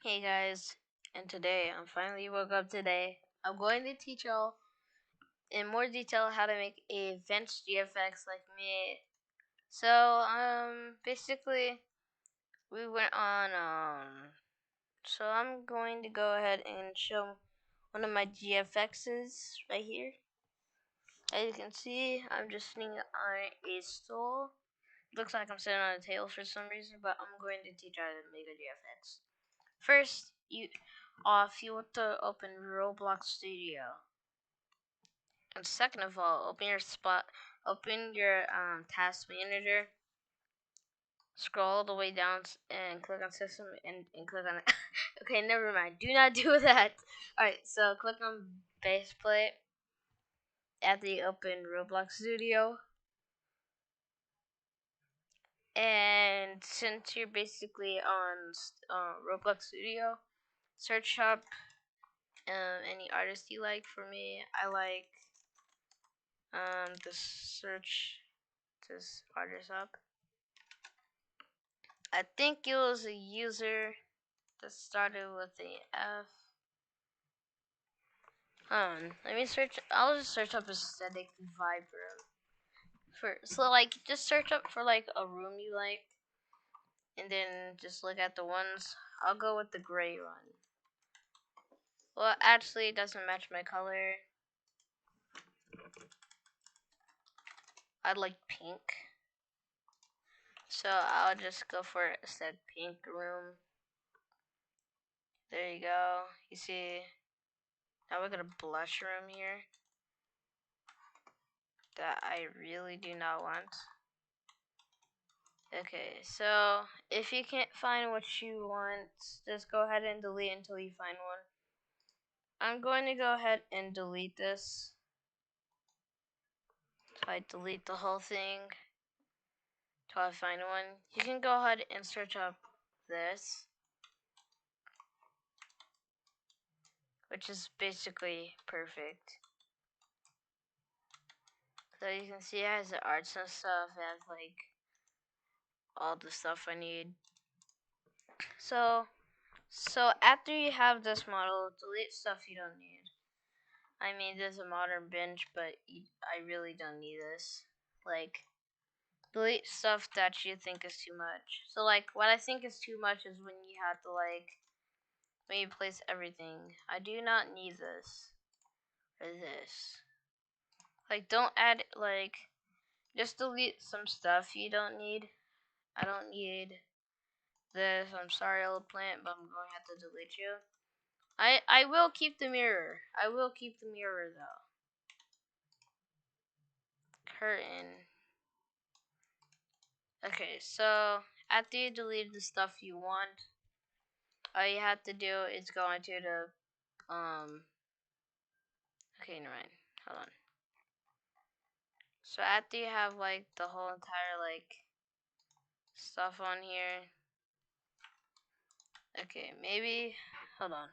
Hey guys, and today I finally woke up today. I'm going to teach y'all in more detail how to make a Vents GFX like me. So basically we went on so I'm going to go ahead and show one of my GFXs right here. As you can see, I'm just sitting on a stool. Looks like I'm sitting on a table for some reason, but I'm going to teach you how to make a GFX. First, if you want to open Roblox Studio, and second of all, open your task manager, scroll all the way down and click on system and click on. Okay, never mind. Do not do that. All right, so click on base plate after you open Roblox Studio, and since you're basically on Roblox Studio, search up any artist you like. For me, I like to search this artist up. I think it was a user that started with a F. Let me search. I'll just search up aesthetic vibe room. So like just search up for like a room you like, and then just look at the ones. I'll go with the gray one. Well, actually, it doesn't match my color. I'd like pink. So I'll just go for aesthetic pink room. There you go. You see, now we got a blush room here that I really do not want. Okay, so if you can't find what you want, just go ahead and delete until you find one. I'm going to go ahead and delete this. So I delete the whole thing till I find one. You can go ahead and search up this, which is basically perfect. So you can see it has the arts and stuff. It has like all the stuff I need. So after you have this model, delete stuff you don't need. I mean, there's a modern bench, but I really don't need this. Like, delete stuff that you think is too much. So, like, what I think is too much is when you have to, like, when you place everything. I do not need this. Or this. Like, don't add, like, just delete some stuff you don't need. I don't need this. I'm sorry, old plant, but I'm going to have to delete you. I will keep the mirror. I will keep the mirror, though. Curtain. Okay, so after you delete the stuff you want, all you have to do is go into the okay, never mind. Hold on. So after you have like the whole entire like stuff on here, okay, maybe hold on.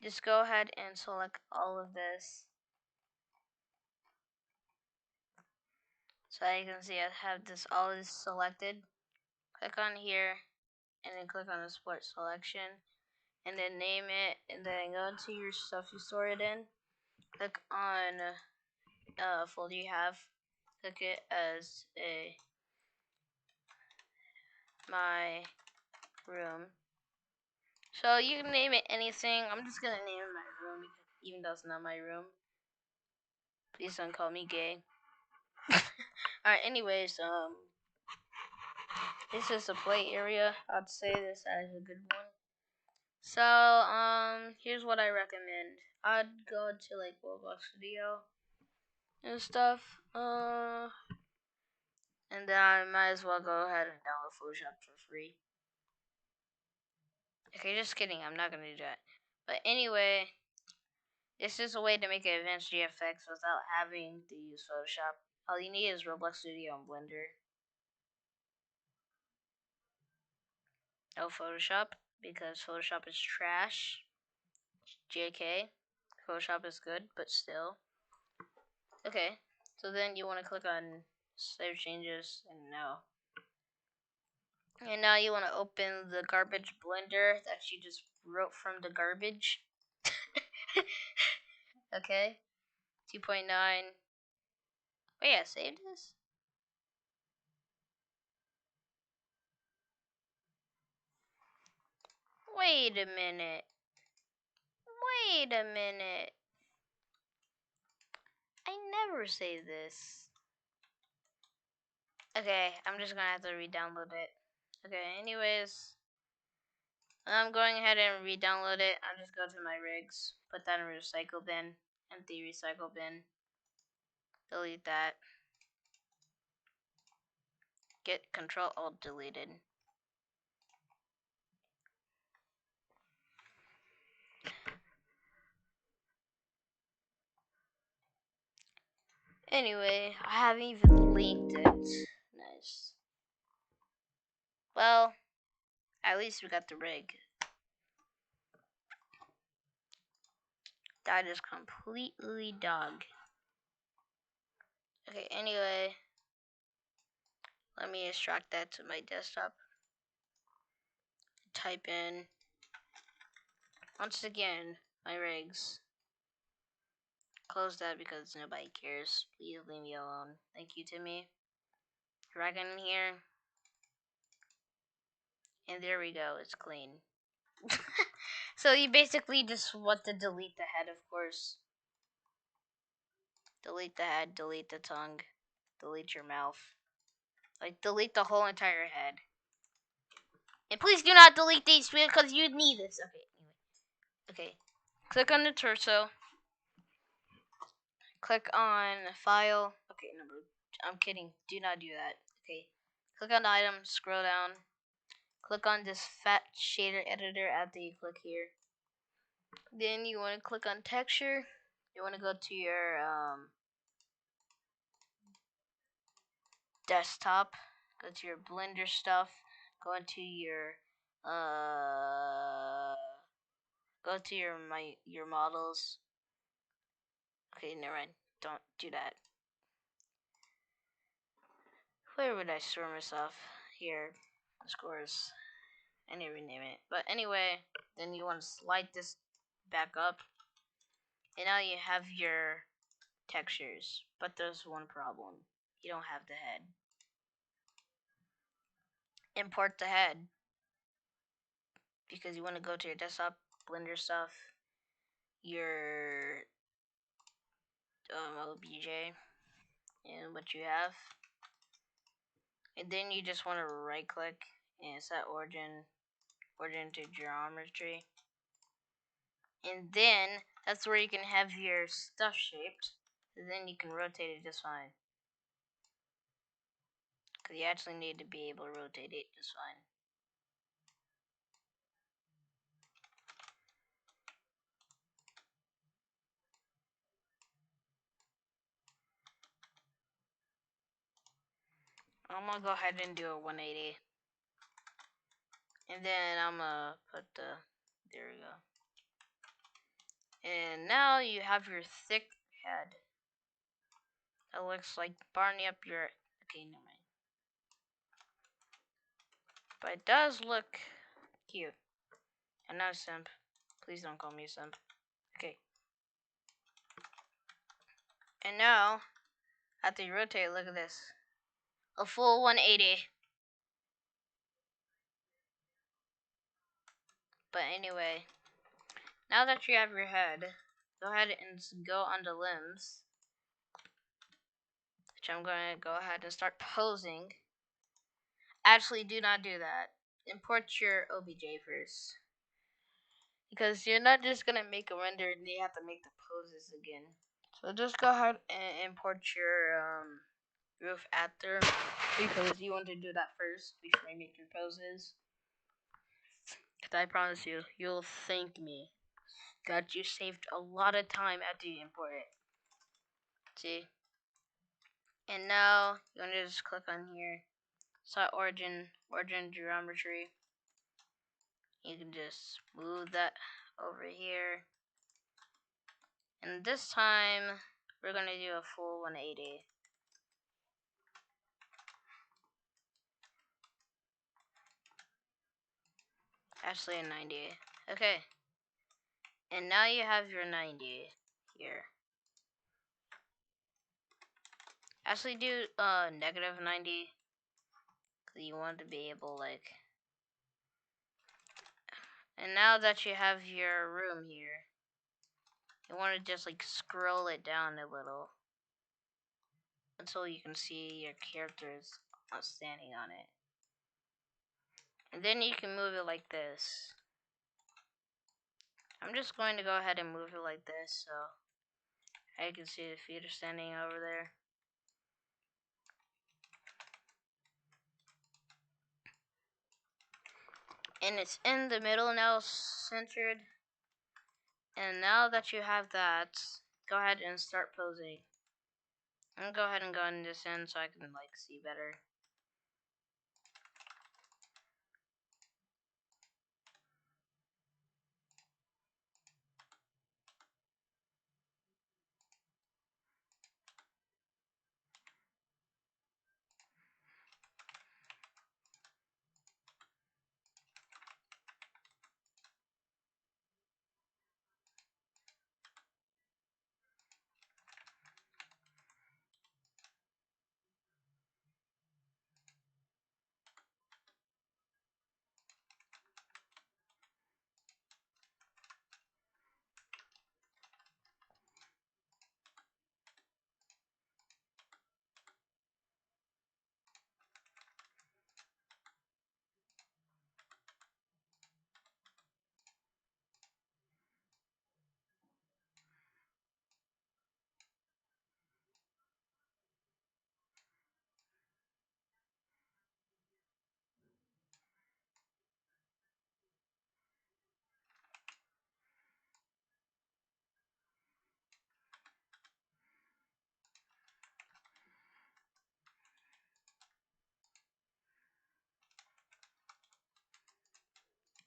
Just go ahead and select all of this. So you can see I have all this selected. Click on here and then click on the sports selection and then name it and then go into your stuff you store it in. Click on folder you have. Click it as a my room. So you can name it anything. I'm just gonna name it my room even though it's not my room. Please don't call me gay. Alright, anyways, this is a play area. I'd say this as a good one. So, here's what I recommend. I'd go to like Roblox Studio and stuff. And then I might as well go ahead and download Photoshop for free. Okay, just kidding. I'm not gonna do that. But anyway, this is a way to make an advanced GFX without having to use Photoshop. All you need is Roblox Studio and Blender. No Photoshop, because Photoshop is trash. JK. Photoshop is good, but still. Okay, so then you want to click on Save Changes, and now you want to open the garbage blender that you just wrote from the garbage. Okay. 2.9. Oh yeah, save this. Wait a minute. Wait a minute. I never saved this. Okay, I'm just gonna have to re-download it. Okay, anyways, I'm going ahead and re-download it. I'll just go to my rigs, put that in recycle bin, empty recycle bin, delete that, get Control Alt deleted. Anyway, I haven't even linked it. Nice. Well, at least we got the rig. That is completely dog. Okay, anyway, let me extract that to my desktop. Type in, once again, my rigs. Close that because nobody cares. Please leave me alone. Thank you, Timmy. Drag in here. And there we go. It's clean. So you basically just want to delete the head, of course. Delete the head, delete the tongue, delete your mouth. Like, delete the whole entire head. And please do not delete these because you need this. Okay, anyway. Okay. Click on the torso. Click on File. Okay, no, I'm kidding. Do not do that. Okay. Click on Item, scroll down. Click on this fat shader editor after you click here. Then you want to click on Texture. You want to go to your desktop. Go to your Blender stuff. Go into your go to your models. Okay, never mind. Don't do that. Where would I store myself? Here. Scores. I need to rename it. But anyway, then you want to slide this back up. And now you have your textures. But there's one problem. You don't have the head. Import the head. Because you want to go to your desktop, Blender stuff, your OBJ, and what you have. And then you just want to right click and set origin to geometry. And then that's where you can have your stuff shaped. And then you can rotate it just fine. Because you actually need to be able to rotate it just fine. I'm going to go ahead and do a 180. And then I'm going to put there we go. And now you have your thick head. That looks like Barney up your... Okay, never mind. But it does look cute. And now simp. Please don't call me a simp. Okay. And now, after you rotate, look at this. A full 180. But anyway, now that you have your head, go ahead and go on the limbs. Which I'm going to go ahead and start posing. Actually, do not do that. Import your OBJ first. Because you're not just going to make a render and you have to make the poses again. So just go ahead and import your roof after. Because you want to do that first before you make your poses. Because I promise you, you'll thank me that you saved a lot of time after you import it. See? And now, you want to just click on here. Set origin geometry. You can just move that over here. And this time, we're going to do a full 180. Actually, a 90. Okay. And now you have your 90 here. Actually, do negative 90. Cause you want to be able, like. And now that you have your room here, you want to just like scroll it down a little until you can see your characters standing on it. And then you can move it like this. I'm just going to go ahead and move it like this so I can see the feet are standing over there. And it's in the middle now, centered. And now that you have that, go ahead and start posing. I'm gonna go ahead and go in this end so I can like see better.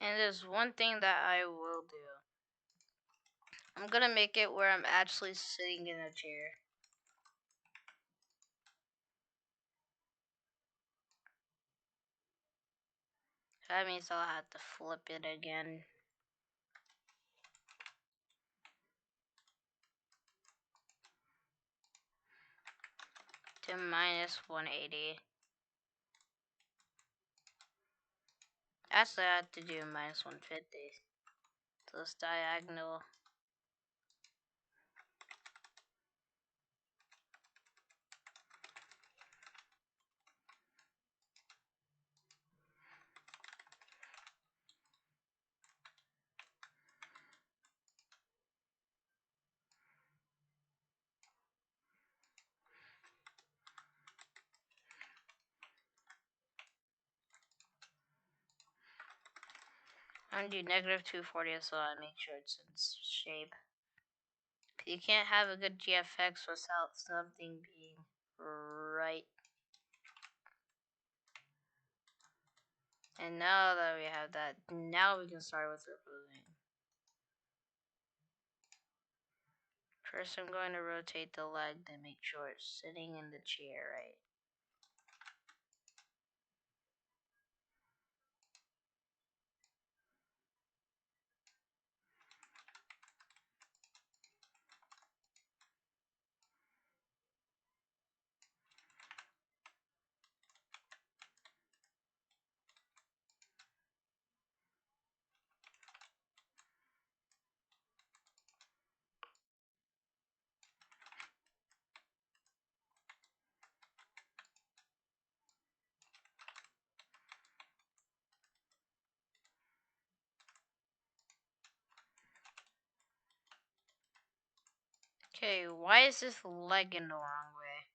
And there's one thing that I will do. I'm gonna make it where I'm actually sitting in a chair. That means I'll have to flip it again. To minus 180. Actually, I have to do minus 150. So it's diagonal. I'm gonna do negative 240 so I make sure it's in shape. You can't have a good GFX without something being right. And now that we have that, now we can start with removing. First, I'm going to rotate the leg to make sure it's sitting in the chair right. Okay, why is this leg in the wrong way?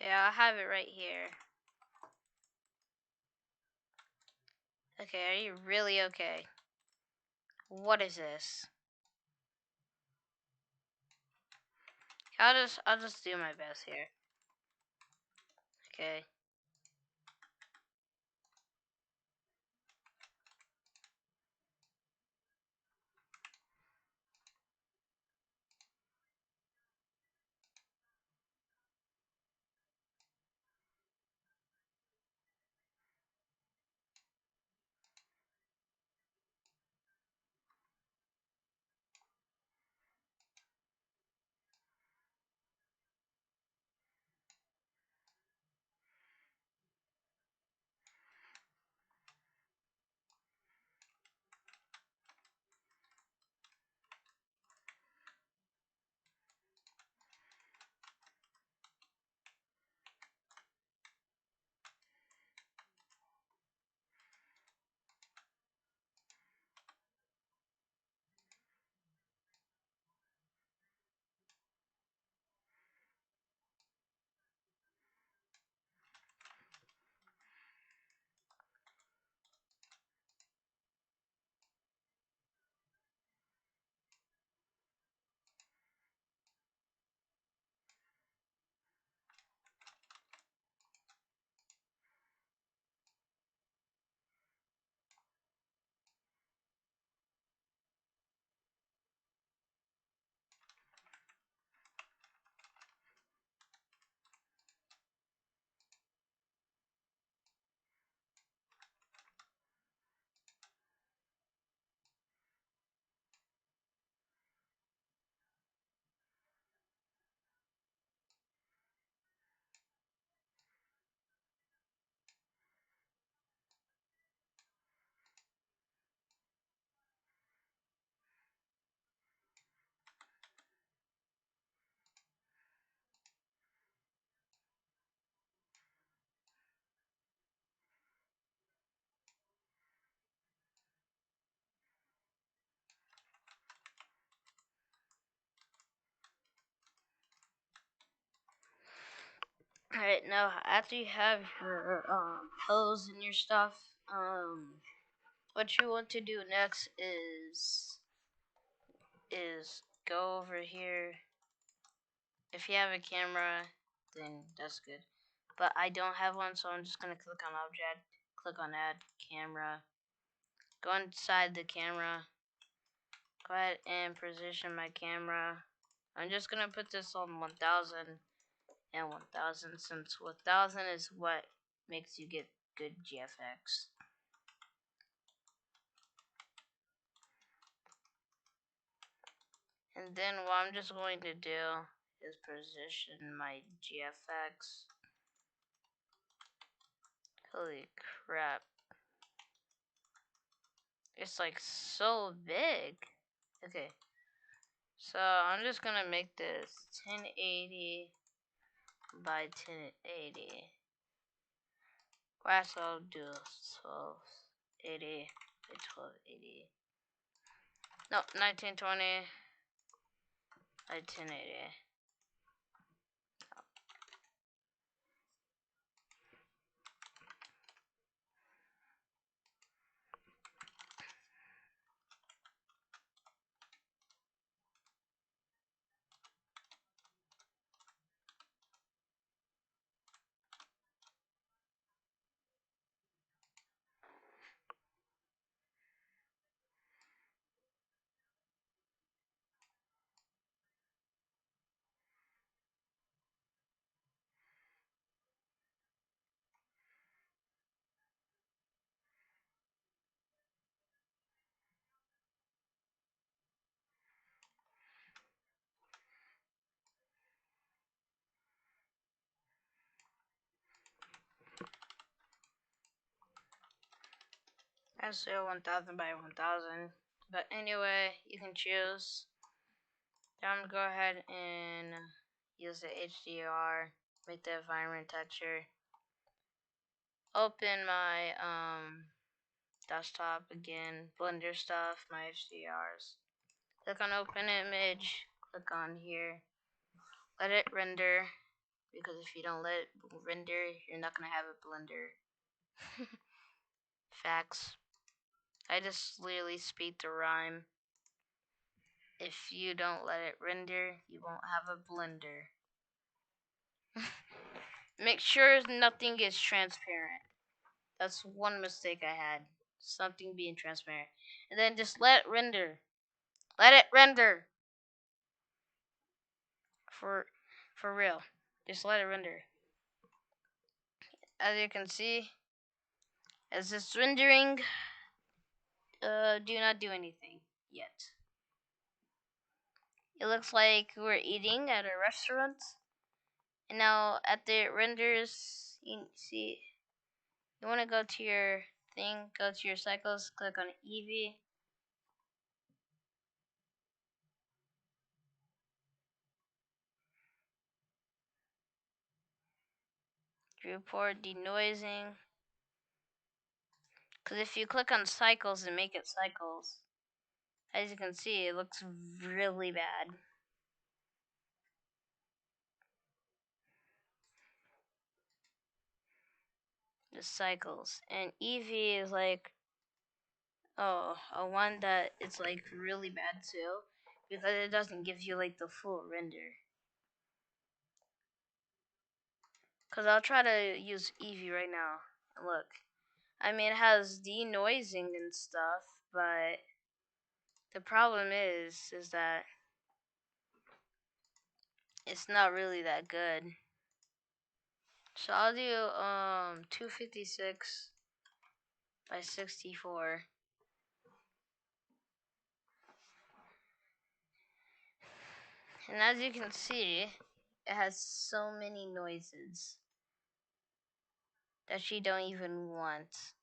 Okay, I'll have it right here. Okay, are you really okay? What is this? I'll just do my best here. Okay. Now, after you have your hose and your stuff, what you want to do next is go over here. If you have a camera, then that's good. But I don't have one, so I'm just gonna click on object, click on add camera, go inside the camera, go ahead and position my camera. I'm just gonna put this on 1000 and 1000 since 1000 is what makes you get good GFX. And then what I'm just going to do is position my GFX. Holy crap. It's like so big. Okay. So I'm just gonna make this 1080 by 1080. Well, so I'll do 1280 by 1280. No, 1920 by 1080. I say 1000 by 1000. But anyway, you can choose. Then I'm gonna go ahead and use the HDR, make the environment texture. Open my desktop again, Blender stuff, my HDRs. Click on open image, click on here. Let it render, because if you don't let it render, you're not gonna have a blender. Facts. I just literally speak the rhyme. If you don't let it render, you won't have a blender. Make sure nothing is transparent. That's one mistake I had. Something being transparent. And then just let it render. Let it render. For real. Just let it render. As you can see, as it's rendering, do not do anything yet. It looks like we're eating at a restaurant. And now after it renders, you see, you want to go to your thing, go to your cycles, click on Eevee. Report denoising. Because if you click on cycles and make it cycles, as you can see, it looks really bad. The cycles. And Eevee is like, oh, a one that it's like really bad too, because it doesn't give you like the full render. Because I'll try to use Eevee right now. Look. I mean, it has denoising and stuff, but the problem is that it's not really that good. So I'll do 256 by 64. And as you can see, it has so many noises that you don't even want.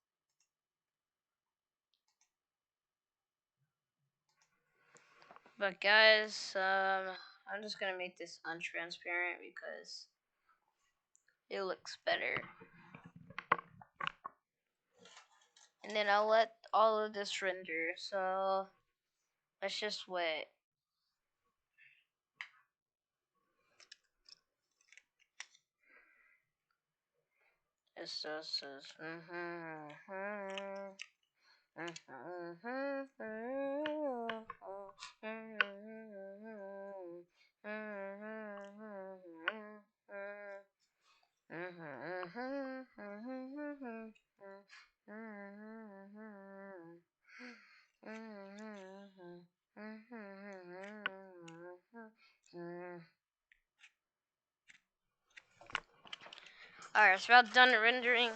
But guys, I'm just gonna make this untransparent because it looks better. And then I'll let all of this render. So let's just wait. It just says Alright, it's about done rendering.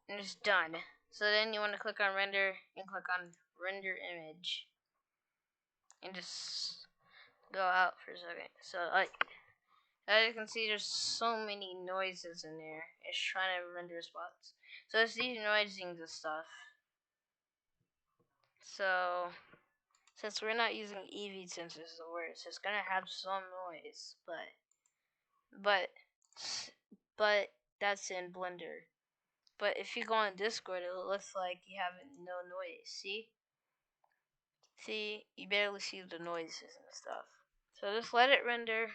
And it's done. So then you want to click on render and click on render image. And just go out for a second. So like, as you can see, there's so many noises in there. It's trying to render spots. So it's these noisings and stuff. So since we're not using Eevee since this is the worst, it's gonna have some noise, but that's in Blender. But if you go on Discord, it looks like you have no noise. See, you barely see the noises and stuff. So just let it render.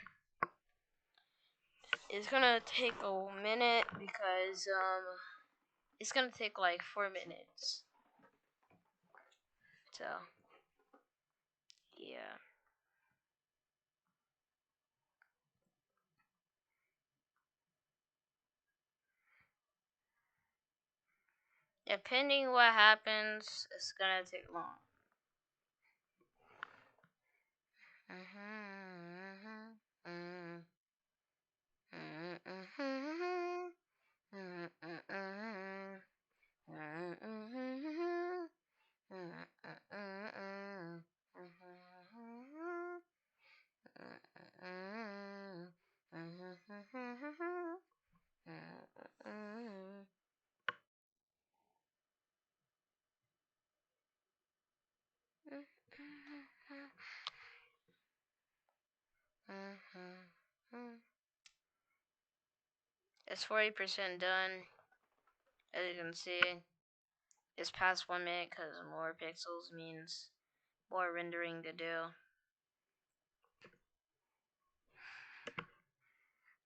It's gonna take a minute because it's gonna take like 4 minutes. So yeah. Depending what happens, it's gonna take long. It's 40% done. As you can see, it's past 1 minute because more pixels means more rendering to do.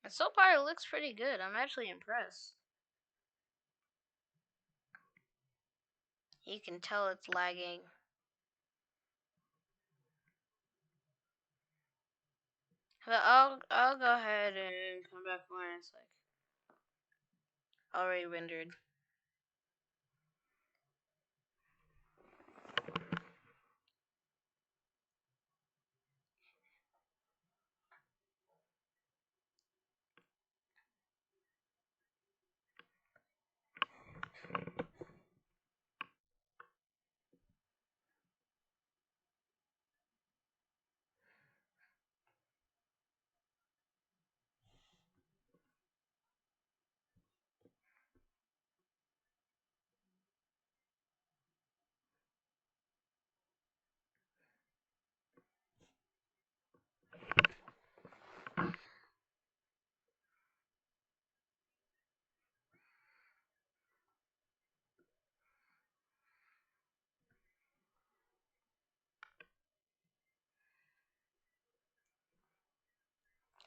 And so far, it looks pretty good. I'm actually impressed. You can tell it's lagging. But I'll go ahead and come back when it's like already rendered.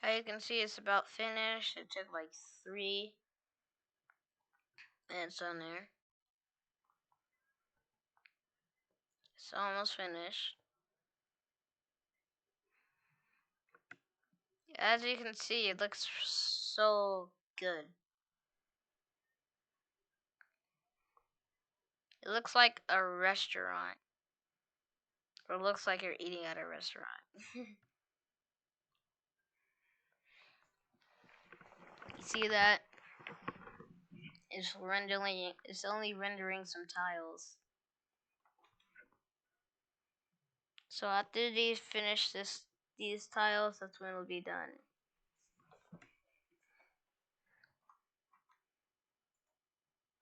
As you can see, it's about finished. It took like 3 minutes on there. It's almost finished. As you can see, it looks so good. It looks like a restaurant. Or it looks like you're eating at a restaurant. You see that? It's only rendering some tiles. So after these finish these tiles, that's when it'll be done.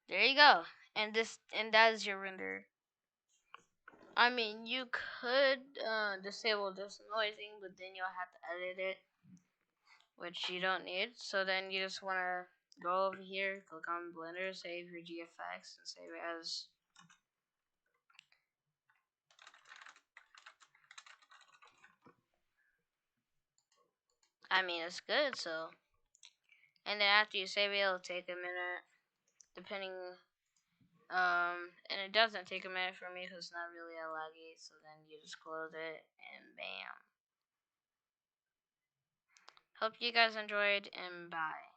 There you go. And that is your render. I mean, you could disable this noising, but then you'll have to edit it, which you don't need. So then you just want to go over here, click on Blender, save your GFX, and save it as. I mean, it's good, so and then after you save it, it'll take a minute, depending. And it doesn't take a minute for me because it's not really a laggy. So then you just close it, and bam. Hope you guys enjoyed, and bye.